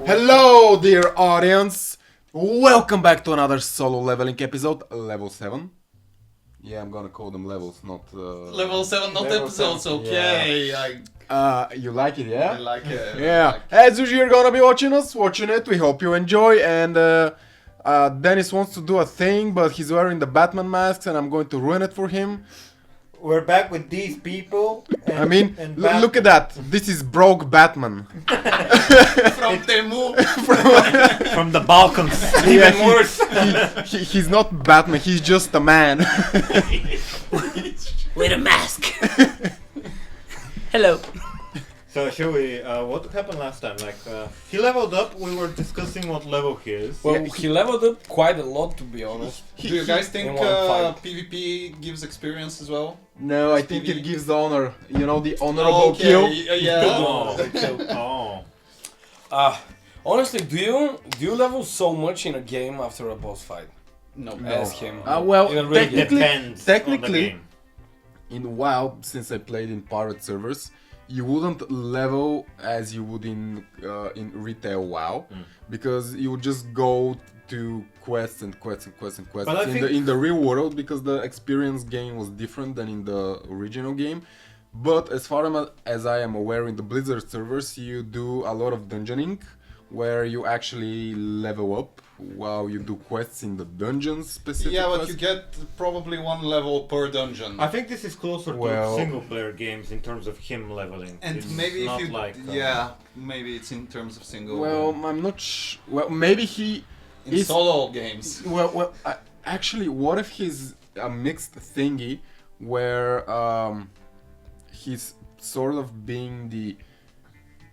Hello, dear audience! Welcome back to another solo leveling episode, level 7. Yeah, I'm gonna call them levels, not... Level 7, not level episodes, 7. okay. You like it, yeah? I like it. Yeah, as usual, you're gonna be watching it. We hope you enjoy. And Dennis wants to do a thing, but he's wearing the Batman masks, and I'm going to ruin it for him. We're back with these people. I mean, look at that. This is broke Batman. From Temu. From the Balkans. Yeah, Even worse. He's not Batman. He's just a man. With a mask. Hello. So, shall we? What happened last time? He leveled up. We were discussing what level he is. Well, he leveled up quite a lot, to be honest. Do you guys think in one fight. PvP gives experience as well? No, I think it gives honor. You know, the honorable kill. Oh. Honestly, do you level so much in a game after a boss fight? No. As him. Well, In a real game. Depends. technically, on the game. in WoW, since I played in pirate servers, you wouldn't level as you would in retail WoW, because you would just go to quests and quests and quests and quests But I think- in the real world, because the experience gain was different than in the original game. But as far as I am aware, in the Blizzard servers, you do a lot of dungeoning, where you actually level up while you do quests in the dungeons specifically. Yeah, but you get probably one level per dungeon. I think this is closer Well- to single-player games in terms of him leveling. And It's maybe if not you... like, maybe it's in terms of single... Well, I'm not well, maybe he in is... solo games. Well, actually, what if he's a mixed thingy where he's sort of being the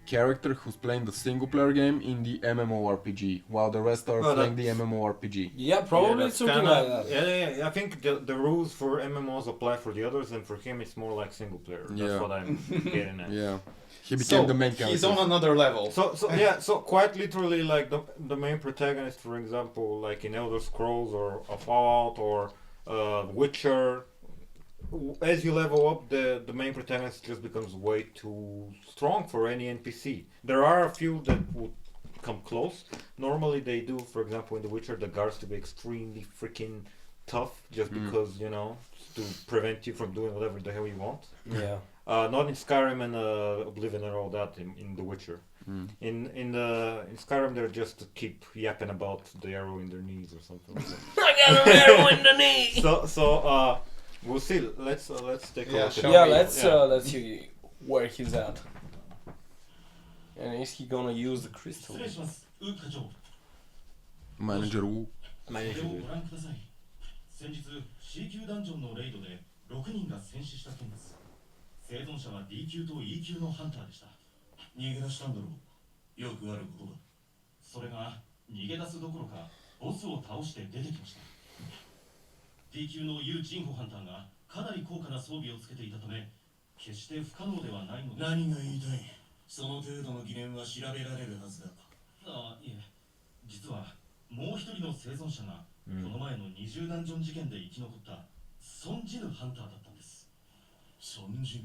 character who's playing the single player game in the MMORPG, while the rest are Oh, playing the that's- MMORPG. Yeah, probably that's something kinda- like that. Yeah. I think the rules for MMOs apply for the others, and for him it's more like single-player. That's Yeah. what I'm getting at. Yeah, he became the main character. He's on another level. So quite literally, like the main protagonist, for example, like in Elder Scrolls or Fallout or Witcher, as you level up, the main protagonist just becomes way too strong for any NPC. There are a few that would come close. Normally they do, for example, in The Witcher, the guards to be extremely freaking tough, just because, you know, to prevent you from doing whatever the hell you want. Yeah. Not in Skyrim and Oblivion and all that in The Witcher. In Skyrim they're just to keep yapping about the arrow in their knees or something like that. I got an arrow in the knee. So we'll see. Let's take a Yeah, look. sure. Yeah, Yeah. let's see where he's at. And is he gonna use the crystal? 失礼しますウ課長 Manager Wu. これをご覧ください先日 C 級ダンジョンのレイドで6人が戦死した件です生存者は D 級と E 級のハンターでした逃げ出したんだろうよくあることだそれが逃げ出すどころかボスを倒して出てきました D 級の U ジンホハンターがかなり高価な装備をつけていたため決して不可能ではないのです何が言いたいその程度の疑念は調べられるはずだあいえ実はもう一人の生存者がこの前の20ダンジョン事件で生き残ったソンジヌハンターだったんですソンジヌ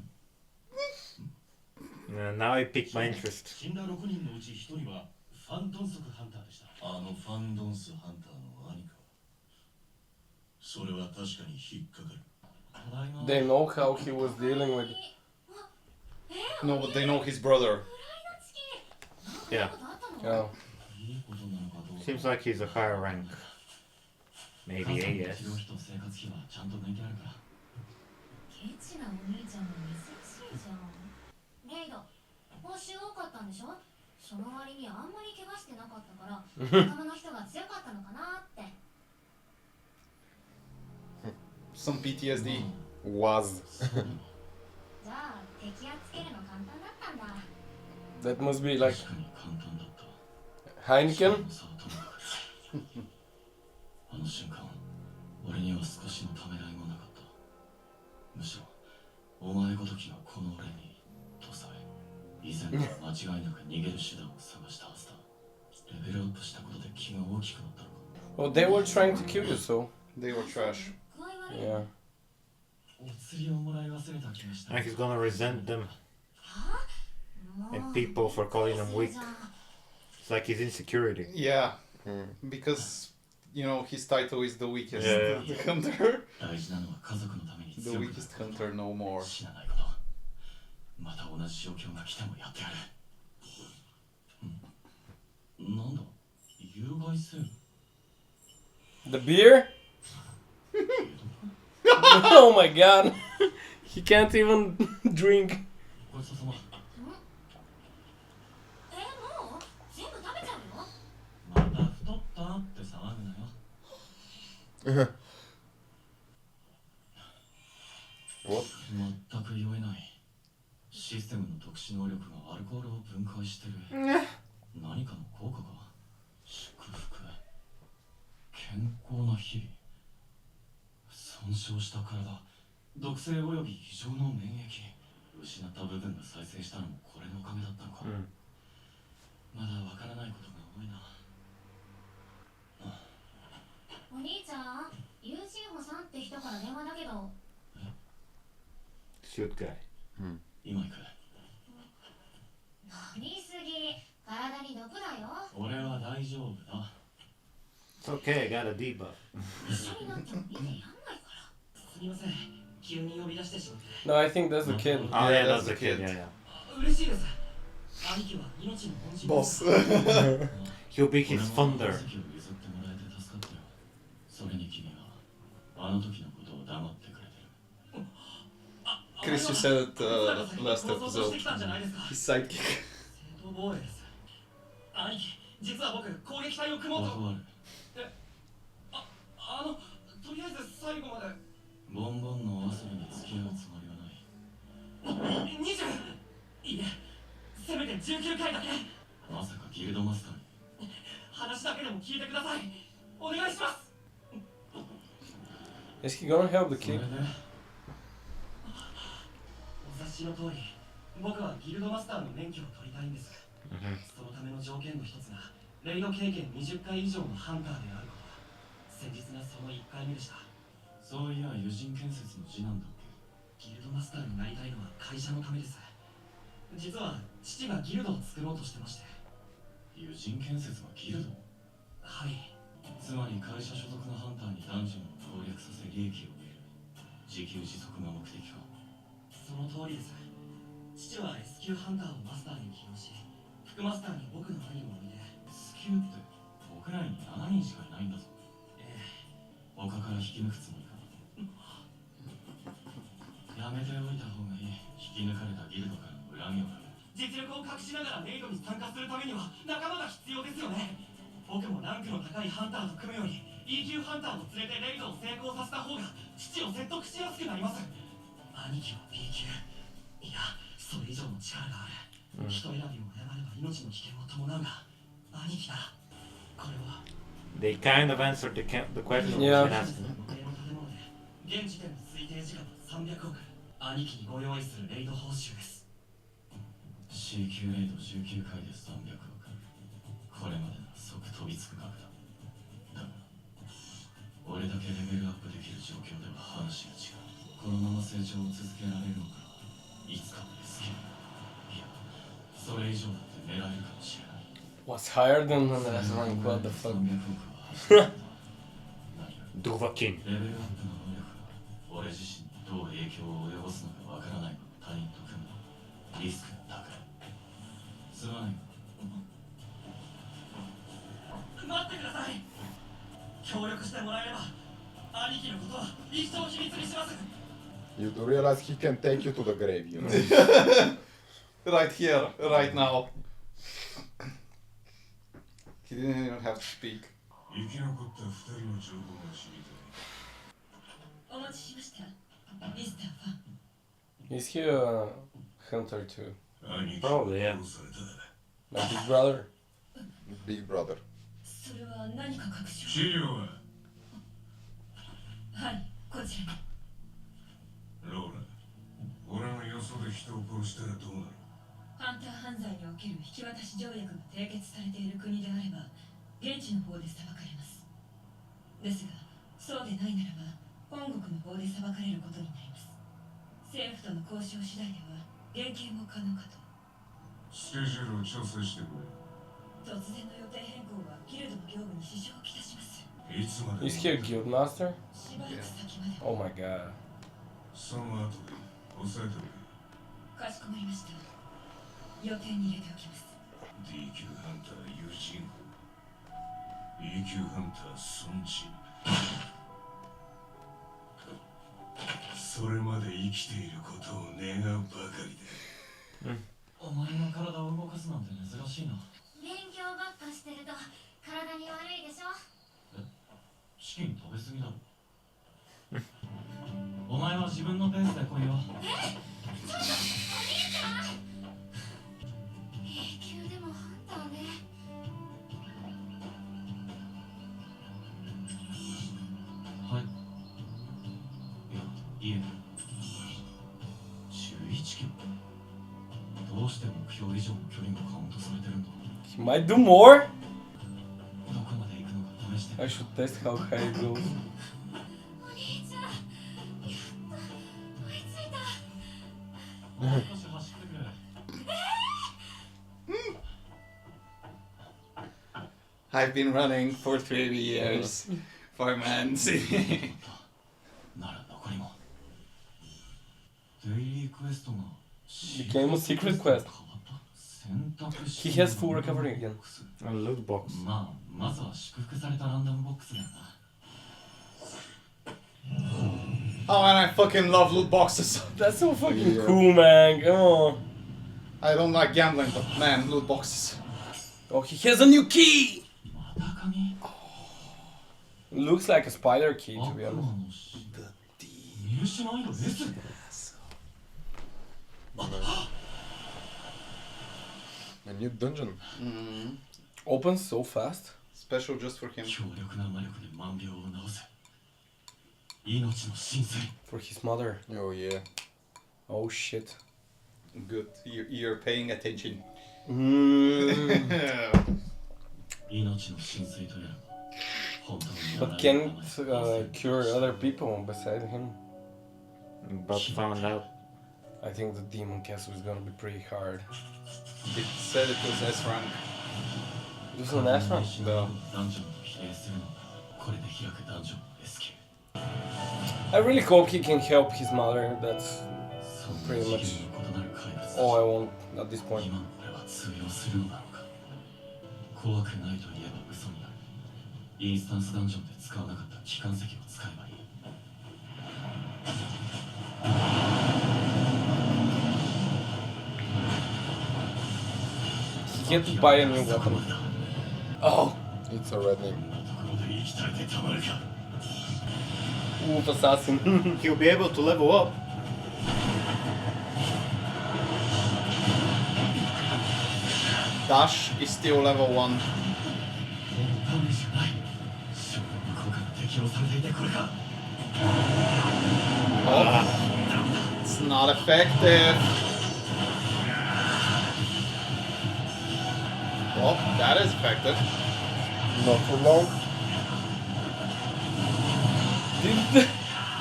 Now I picked my interest. 死んだ6人のうち1人はファン・ドンソクハンターでしたあのファン・ドンスハンターの兄かそれは確かに引っかかる They know how he was dealing with. No, but they know his brother. Yeah. Yeah. Seems like he's a higher rank. Maybe A, yes. 生活費はちゃんと抜いてあるからケチなお兄ちゃんも珍しいじゃんレイド報酬多かったんでしょその割にあんまり怪我してなかったから仲間の人が強かったのかなって Some PTSD. Was. じゃあ敵やっつけるの簡単だったんだ That must be like 確かに簡単だった Heineken. さあともかくあの瞬間俺には少しのためらいもなかったむしろお前ごときがこの俺にとさえ以前とは間違いなく逃げる手段を探したはずだレベルアップしたことで気が大きくなったのか Well, they were trying to kill you, so They were trash. 具合悪い yeah. お釣りをもらい忘れた気がした And he's gonna resent them もう and people for calling him weak. It's like his insecurity. Yeah, because you know his title is the weakest Yeah. hunter. 大事なのは家族のために The 強くなる weakest hunter no more. 死なないことまた同じ状況が来てもやってやる、なんだ有害性 The beer? Oh my god. He can't even drink. ごちそうさまもう全部食べちゃうよ。また太ったって騒ぐなよ What? 全く酔えないシステムの特殊能力がアルコールを分解してる何かの効果が祝福健康な日々損傷した体毒性および異常の免疫失った部分が再生したのもこれのおかげだったのか、まだわからないことが多いなお兄ちゃん、ユージンホさんって人から電話だけど。Shoot guy. 今行く飲みすぎ、体に毒だよ。俺は大丈夫だ It's okay, I got a debuff. 一緒になっても見てやんないから。すみません急に呼び出してしまって No, I think that's the kid. Oh Yeah, yeah, that's that's the the kid. kid. Yeah, yeah. 嬉しいです兄貴は命の本心 Boss. He'll be his thunder. 席を譲ってもらえて助かったよそれに君はあの時のことを黙ってくれてる Chris, you said it last episode. His sidekick. 正当防衛です兄貴実は僕攻撃隊を組もうと断るとりあえず最後までボンボンの遊びに付き合うつもりはない20いいえせめて19回だけまさかギルドマスターに話だけでも聞いてくださいお願いします Is he gonna help the それ kid? でお察しの通り僕はギルドマスターの免許を取りたいんですそのための条件の一つがレイド経験20回以上のハンターであること先日がその1回目でしたそういや友人建設の次男だっけギルドマスターになりたいのは会社のためです実は父がギルドを作ろうとしてまして友人建設がギルドはいつまり会社所属のハンターにダンジョンを攻略させ利益を得る自給自足が目的かその通りです父は S 級ハンターをマスターに起用し副マスターに僕の兄を置いて S 級って僕らに7人しかいないんだぞ他から引き抜くつもりかやめておいた方がいい引き抜かれたギルドからの恨みを買う実力を隠しながらレイドに参加するためには仲間が必要ですよね僕もランクの高いハンターと組むより E 級ハンターを連れてレイドを成功させた方が父を説得しやすくなります兄貴は B 級いやそれ以上の力がある、人選びを誤れば命の危険を伴うが兄貴ならこれは They kind of answered the question Yeah. we've been asking. 現時点の推定時間は300億兄貴にご用意するレイド報酬です C 級レイド19回で300億これまでなら即飛びつく額だだが俺だけレベルアップできる状況では話が違うこのまま成長を続けられるのかいつかの S 級いやそれ以上だって狙えるかもしれない What's higher than an S rank? What the fuck? Dovahkin. レベルアップの能力が俺自身にどう影響を及ぼすのかわからないまま他人と組むのリスクが高いすまないが待ってください協力してもらえれば兄貴のことは一生秘密にします You do realize he can take you to the grave, you know? Right here, right now. He didn't even have to speak. 生き残った2人の情報が知りたいお待ちしましたミスターファン Is he a hunter too? Probably, yeah. Like his brother? Big brother. それは何か確証資料ははいこちらにローラ俺の予想で人を殺したらどうなるハンター犯罪における引き渡し条約が締結されている国であれば現地の方で裁かれますですがそうでないならば本国の方で裁かれることになります政府との交渉次第では減刑も可能かとスケジュールを調整してくれいつまで Is he a guild master? Yeah. Oh my god. その後で抑えておけ。かしこまりました。予定に入れておきます。 D 級ハンターユジン E 級ハンターソンチそれまで生きていることを願うばかりだ。お前の体を動かすなんて珍しいな。勉強ばっかしてると体に悪いでしょ。チキン食べ過ぎだろ。お前は自分のペースで来いよ。ちょっとお兄ちゃん。A 級でもハンターね。はい。いや、いえ。11キロ。どうして目標以上の距離がカウントされてるんだ。 He might do more? どこまで行くのか試して。 I should test how high it goes. お兄ちゃん。やっと追いついた。もう少し走ってくれ。 I've been running for 3 years. Fireman. なら残りも。デイリークエストが Became a secret quest. 選択肢 He has full recovery again. A loot box. まずは祝福されたランダムボックスだよな。 Oh man, I fucking love loot boxes. That's so fucking Yeah. cool, man. Come on. I don't like gambling, but man, loot boxes. Oh, he has a new key! また鍵 Looks like a spider key, to be 悪魔 honest. の死見失いの S A new dungeon. Opens so fast. Special just for him. 強力な魔力で万病を治せ。命の神髄 For his mother. Oh yeah. Oh shit. Good, you're paying attention. Mm. 命の神髄とやら本当にいらな But い can't cure other people beside him. But found out. I think the demon castle is gonna be pretty hard. It said it was S rank. This is an S rank? だダンジョンを比例するのがこれで開くダンジョンの S 級 I really hope he can help his mother. That's そんな Pretty 次 much 元の異なる怪物たち all I want at this point. 今の俺は通用するのなのか怖くないと言えば嘘になるインスタンスダンジョンで使わなかった機関石を使えばいい He can't buy a new weapon. Oh! It's a red name. こんなところで生きたいてたまるか Wolf assassin. He'll be able to level up. Dash is still level 1. もうダメージがない衝動の効果が適用されていてこれか It's not effective. Well, that is effective. Not for long.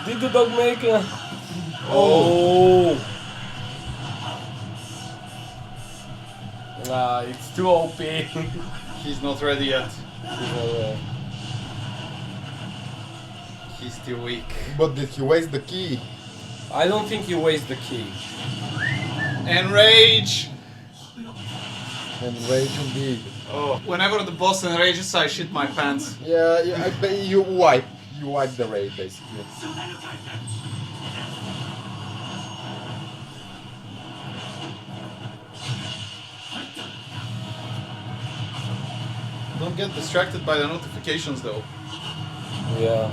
Did the dog make a... Oh! Ah, it's too OP. He's not ready yet. He's still weak. But did he waste the key? I don't think he wastes the key. Enrage! And rage indeed. Oh, whenever the boss enrages, I shit my pants. Yeah, I bet you wipe the rage basically. Don't get distracted by the notifications though. Yeah.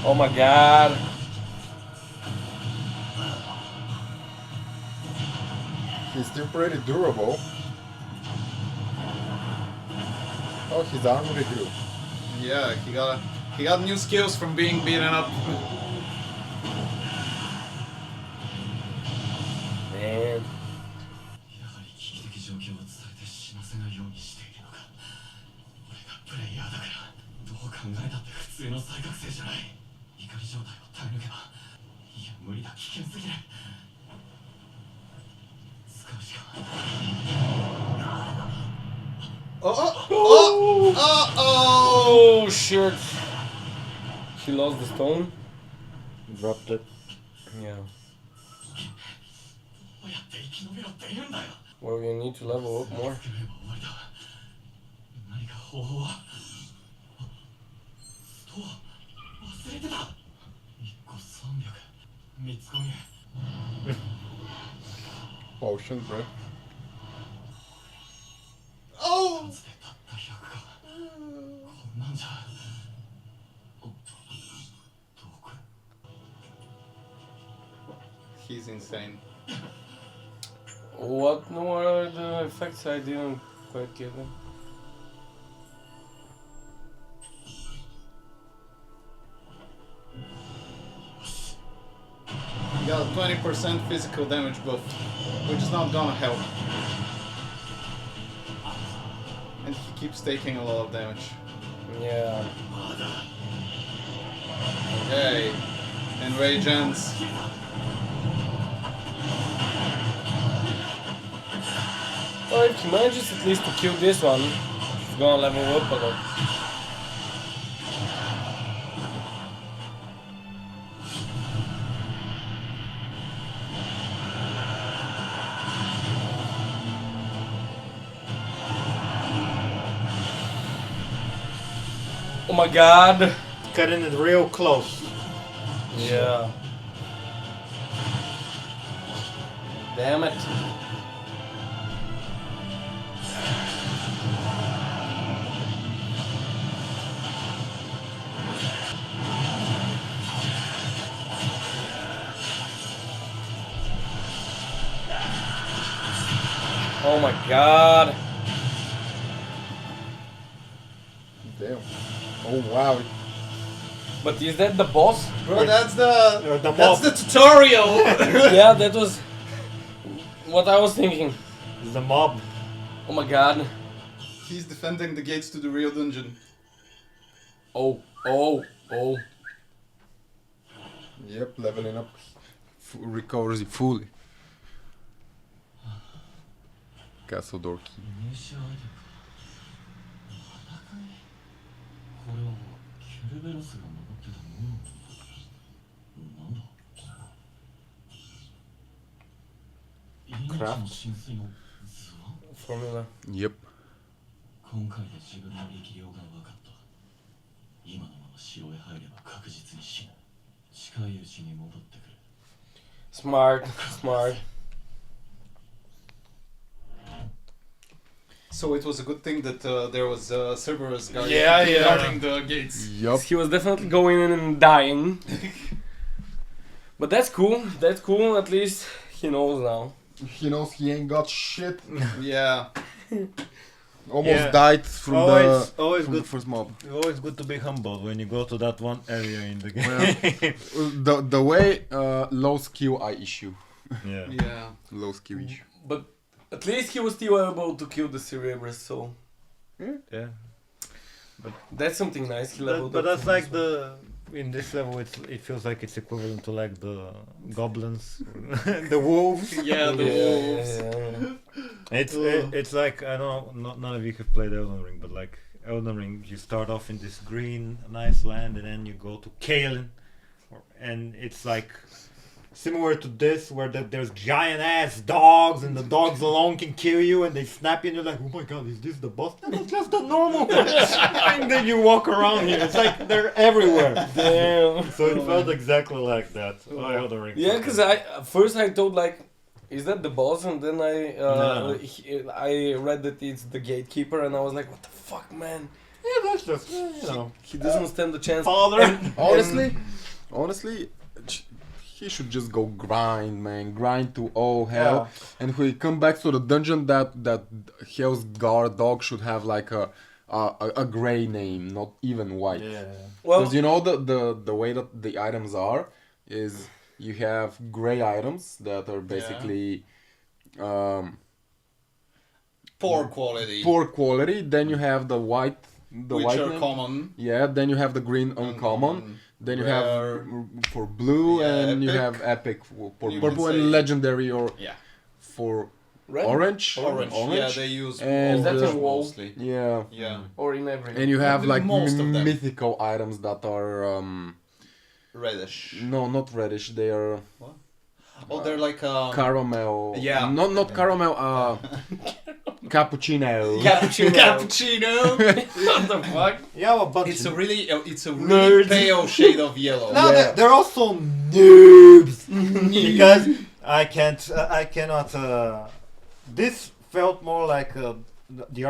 Oh my god. He's still pretty durable. Oh, his arm regrew. Yeah, he got new skills from being beaten up. Man. やはり危機的状況を伝えて死なせないようにしているのか俺がプレイヤーだからどう考えたって普通の再覚醒じゃない怒り状態を耐え抜けばいや無理だ危険すぎる使うしか Oh shit! He lost the stone. Dropped it. Yeah. どうやって生き延びろって言うんだよ Well, you need to level up more. 助ければ終わりだ何か方法はストア忘れてた1個300三つ込み Potion, bro. 数でたった100かこんなんじゃおっとどこ He's insane. What are the effects? I didn't quite get them. He got 20% physical damage buff, which is not gonna help. And he keeps taking a lot of damage. Yeah. Okay. Enrage ends. Well, if he manages at least to kill this one, he's gonna level up a lot. Oh my god! Cutting it real close. Yeah. Damn it. Oh my god. Damn. Oh wow. But is that the boss? Bro, that's the The that's mob. the tutorial. Yeah, that was what I was thinking. The mob. Oh my god. He's defending the gates to the real dungeon. Oh, oh, oh. Yep, leveling up. Recovers it fully. Castle door key. 入手アイテムか裸にこれはケルベロスが登ってたものなんだ命の浸水の図案 Formula. Yep. 今回で自分の力量が分かった今のまま城へ入れば確実に死ぬ近いうちに戻ってくる Smart, smart. So it was a good thing that there was Cerberus guarding, Yeah, yeah. guarding the gates. Yup. He was definitely going in and dying. But that's cool. That's cool. At least he knows now. He knows he ain't got shit. Yeah. Almost Yeah. died from Always from the good. first mob. Always good to be humble when you go to that one area in the game. The way low skill I issue. Yeah. Yeah. Low skill issue. But at least he was still able to kill the Cerebrus, so Yeah. that's something nice. He leveled But up that's from like this one. the in this level it feels like it's equivalent to like the goblins, the wolves. Yeah, the wolves. It's like I don't know, none of you have played Elden Ring, but like Elden Ring, you start off in this green, nice land, and then you go to Kalen, and it's like similar to this, where there's giant ass dogs, and the dogs alone can kill you, and they snap you, and you're like, oh my god, is this the boss? No, it's just the normal. And then you walk around here, it's like they're everywhere. Damn. So it felt exactly like that. Elden Ring. Yeah, because at first I thought like, is that the boss? And then No. I read that it's the gatekeeper, and I was like, what the fuck, man? Yeah, that's just He doesn't stand a chance. father. Honestly, he should just go grind, man. Grind to all hell. And when he come back to the dungeon, that Hell's Guard dog should have like a gray name, not even white. Well, Because you know the way that the items are is you have gray items that are basically Poor quality. poor quality. Then you have the white, which white are name. common. Yeah. Then you have the green uncommon. Then you have Rare. for blue, Yeah, and you epic. have epic for You purple, can say- and legendary or Yeah. for Red? Orange. Orange. Yeah, they use And orange that's in WoW. mostly. Yeah. Yeah, Or in every. And you have like Most of them. mythical items that are reddish. no, not reddish. They are Oh, they're like caramel. yeah. Not caramel. Cappuccino. Cappuccino. What the fuck? Yeah, but It's a really Nerds. pale shade of yellow. no, Yeah. they're also noobs because I cannot. This felt more like the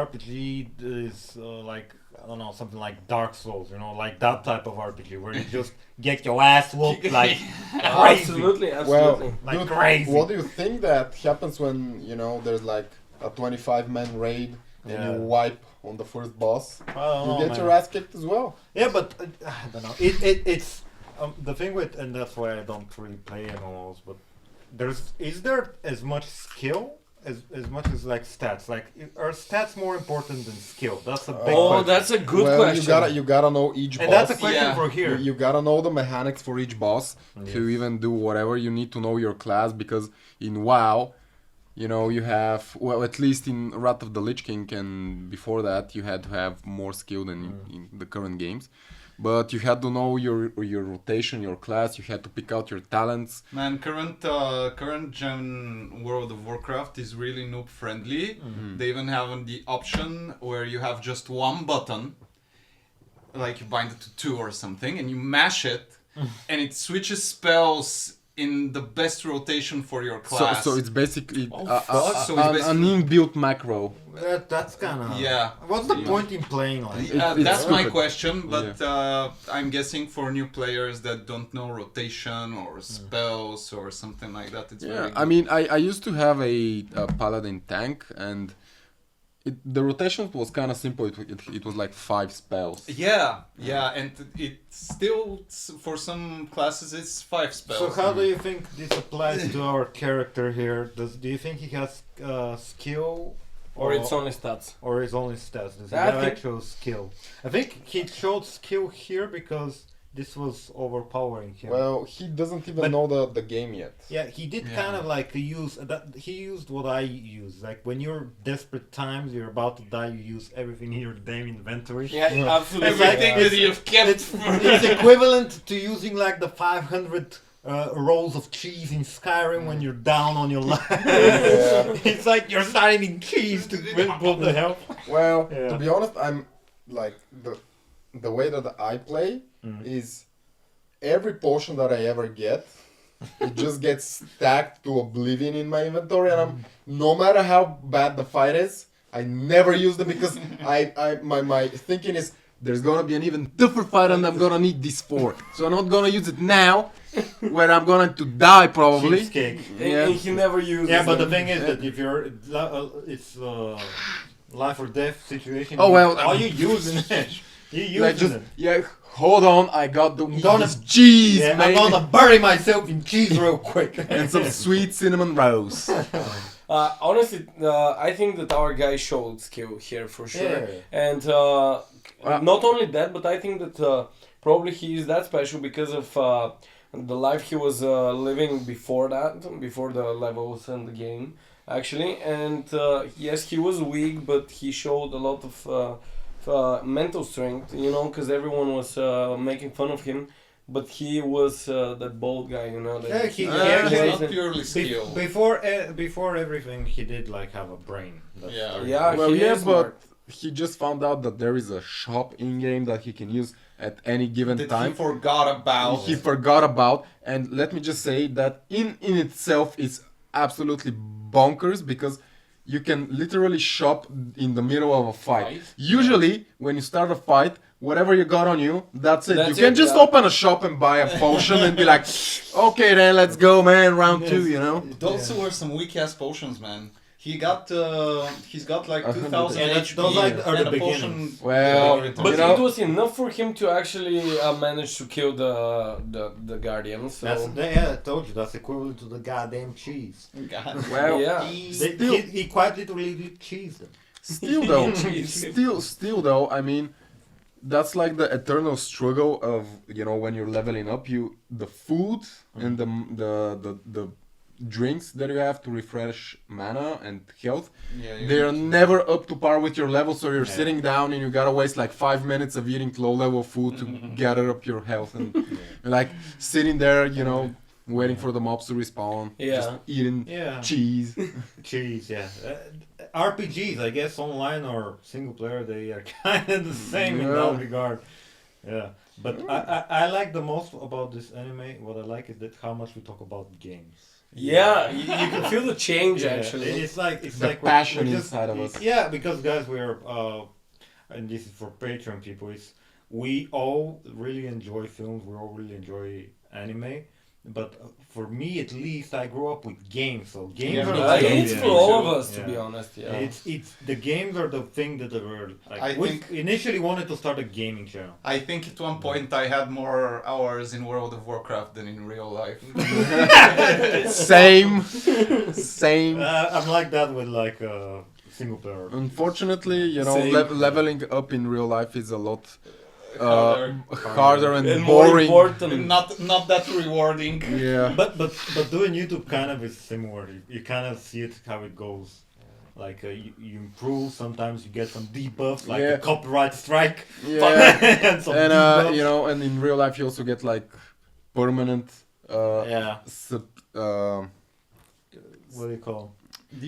RPG is like I don't know, something like Dark Souls, like that type of RPG where you just get your ass whooped like crazy. Absolutely, Well, absolutely. Like dude, crazy. what do you think that happens when there's like a 25-man raid and Yeah. you wipe on the first boss? I don't You know, get man. your ass kicked as well. Yeah, but I don't know. It's the thing with, and that's why I don't really play MMOs. But is there as much skill as much as like stats? Like, are stats more important than skill? That's a big Oh, question. that's a good well, question. you gotta know each And boss. that's a question Yeah. for here. You gotta know the mechanics for each boss to Yes. even do whatever. You need to know your class because in WoW, you have, well, at least in Wrath of the Lich King and before that, you had to have more skill than in the current games. But you had to know your rotation, your class. You had to pick out your talents. Man, current gen World of Warcraft is really noob friendly. They even have the option where you have just one button, like you bind it to 2 or something, and you mash it, and it switches spells in the best rotation for your class. So it's basically fuck. So it's an basically- inbuilt macro. That's kind of Yeah. What's the point in playing like? It's That's my stupid. question, but I'm guessing for new players that don't know rotation or spells or something like that, it's very Yeah, I mean, I used to have a paladin tank, and the rotation was kind of simple. It was like 5 spells. Yeah, and it still, for some classes, it's 5 spells. So how do you think this applies to our character here? Do you think he has skill, Or it's only stats. or is only stats? Does he I have think- actual skill? I think he showed skill here because this was overpowering him. Well, he doesn't even But- know the game yet. Yeah, he did Yeah. kind of like use that. He used what I use. Like when you're desperate times, you're about to die, you use everything in your damn inventory. Yeah, absolutely. Everything It's that you've kept It's equivalent to using like the 500 rolls of cheese in Skyrim when you're down on your life. It's like you're starting in cheese to what the hell. Well, Yeah. to be honest, I'm like the way that I play is every potion that I ever get, it just gets stacked to oblivion in my inventory, and no matter how bad the fight is, I never use them because my thinking is there's gonna be an even tougher fight and I'm gonna need this for. So I'm not gonna use it now, where I'm going to die probably. Cheesecake. And he never uses Yeah, but the them. thing is that if you're it's life or death situation. Oh, well, are you using it? You Like using just, it? yeah, hold on, I got the gonna- this cheese, Yeah, man. I'm gonna bury myself in cheese real quick. And some sweet cinnamon rolls. Honestly, I think that our guy showed skill here for sure. Yeah. And not only that, but I think that probably he is that special because of the life he was living before that, before the levels and the game, actually. And yes, he was weak, but he showed a lot of mental strength, because everyone was making fun of him. But he was that bold guy, that Yeah, It's not purely skill. Before everything, he did like have a brain. Yeah. Yeah, Well, he yeah, is but smart. he just found out that there is a shop in game that he can use at any given That time. he forgot about. He forgot about, and let me just say that in itself is absolutely bonkers because you can literally shop in the middle of a fight. Usually, when you start a fight, whatever you got on you, that's it. That's You can it, just yeah. open a shop and buy a potion and be like, okay then, let's go, man, round two, Those were some weak ass potions, man. He's got like 2000 Yeah, HP. those are and the a potion. beginnings. Well, But you know, it was enough for him to actually manage to kill the guardians. So. Yeah, I told you that's equivalent to the goddamn cheese. God. well, Yeah. He quite literally did cheese them. still though, I mean, that's like the eternal struggle of when you're leveling up, the food and the drinks that you have to refresh mana and health. Yeah, you They're need- never up to par with your level, so you're Yeah. sitting down and you gotta waste like 5 minutes of eating low level food to gather up your health and like sitting there, you know, waiting for the mobs to respawn. Yeah. Just eating Yeah. cheese. Cheese, yeah. RPGs, I guess, online or single player, they are kind of the same in Yeah. that regard. Yeah. But I like the most about this anime, what I like is that how much we talk about games. Yeah, you can feel the change Yeah, actually. It's like The we're passion just- inside of us. Yeah, because guys, we're and this is for Patreon people. We all really enjoy films. We all really enjoy anime. But for me, at least, I grew up with games. So games Yeah, are me like too. It's Yeah. for all of us, to Yeah. be honest. Yeah. It's the games are the thing that were like. I we think- initially wanted to start a gaming channel. I think at one point I had more hours in World of Warcraft than in real life. Same. Same. I'm like that with like single player. Unfortunately, you know, Same. leveling up in real life is a lot Harder. harder and, And more boring. important. Not that rewarding. Yeah. But doing YouTube kind of is similar. You kind of see it how it goes. Like you improve. Sometimes you get some debuffs, like Yeah. a copyright strike, Yeah. and some And debuffs. you know, and in real life you also get like permanent yeah. What do you call?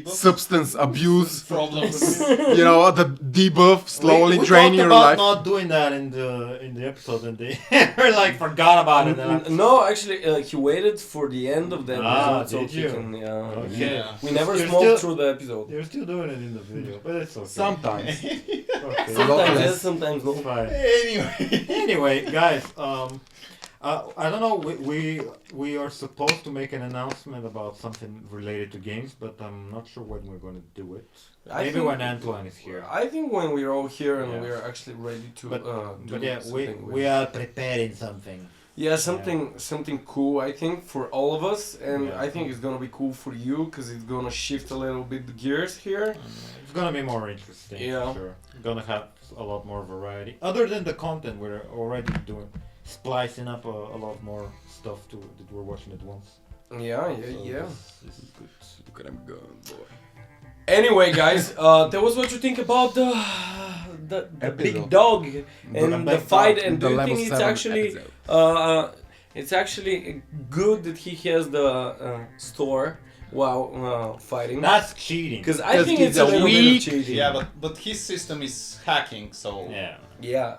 substance abuse. Problems. You know, the debuff slowly we drain talked your about life. not doing that in the episode, and they like forgot about it. No, actually, he waited for the end of the episode so did he you? can. Yeah. Okay. Yeah. We never You're smoked still- through the episode. You're still doing it in the video, but it's okay. Sometimes. Okay. a lot Sometimes less. yes, sometimes no. It's fine. Anyway. Anyway, guys, I don't know. We are supposed to make an announcement about something related to games, but I'm not sure when we're going to do it. I Maybe think- when Antoine is here. I think when we're all here and Yeah. we're actually ready to But, do but yeah, something we with- are preparing something. Yeah, something cool. I think for all of us, and Yeah. I think it's gonna be cool for you because it's gonna shift a little bit the gears here. It's gonna be more interesting. Yeah. For sure. Gonna have a lot more variety. Other than the content, we're already doing splicing up a lot more stuff too that we're watching at once. Yeah, So yeah. This is good. Look at him go, boy. Anyway, guys, that was what you think about the big Episode. dog and The the big fight, dog. and do The you level think it's 7 actually episode. it's actually good that he has the store while fighting? That's cheating. Because I 'Cause think he's it's a a little bit weak- of cheating. Yeah, but his system is hacking, so Yeah. Yeah.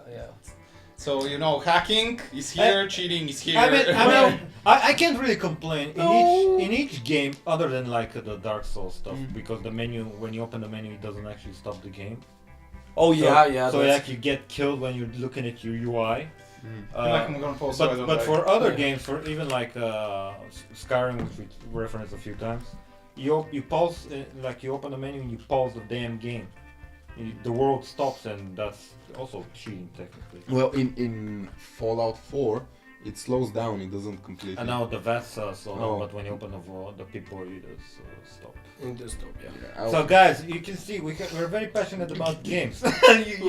so you know hacking is here, cheating is here. I mean, I can't really complain in each game, other than like the Dark Souls stuff, because the menu, when you open the menu, it doesn't actually stop the game. Oh So- yeah. So that's- like you get killed when you're looking at your UI. Like I'm gonna pause so I But don't but die. for other Yeah. games, for even like Skyrim, which we referenced a few times, you pause like you open the menu and you pause the damn game. The world stops, and that's also cheating technically. Well, in Fallout 4, it slows down. It doesn't completely. And now the VATS slow down, Oh. but when you open the people, it does stop. in the store, yeah. Yeah, So guys, you can see we're very passionate about games.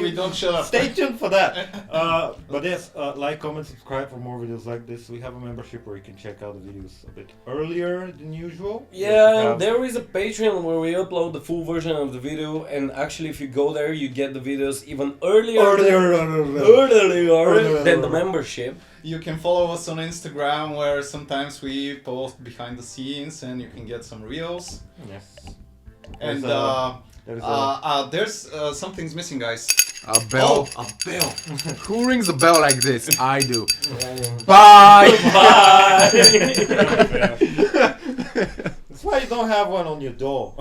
we don't shut up. Stay tuned for that. But yes, like, comment, subscribe for more videos like this. We have a membership where you can check out the videos a bit earlier than usual. Yeah, We and have- there is a Patreon where we upload the full version of the video, and actually, if you go there, you get the videos even earlier than the membership. You can follow us on Instagram where sometimes we post behind the scenes and you can get some reels. Yes. And there's something's missing, guys. A bell. a bell. Who rings a bell like this? I do. Yeah. Bye. Bye. That's why you don't have one on your door.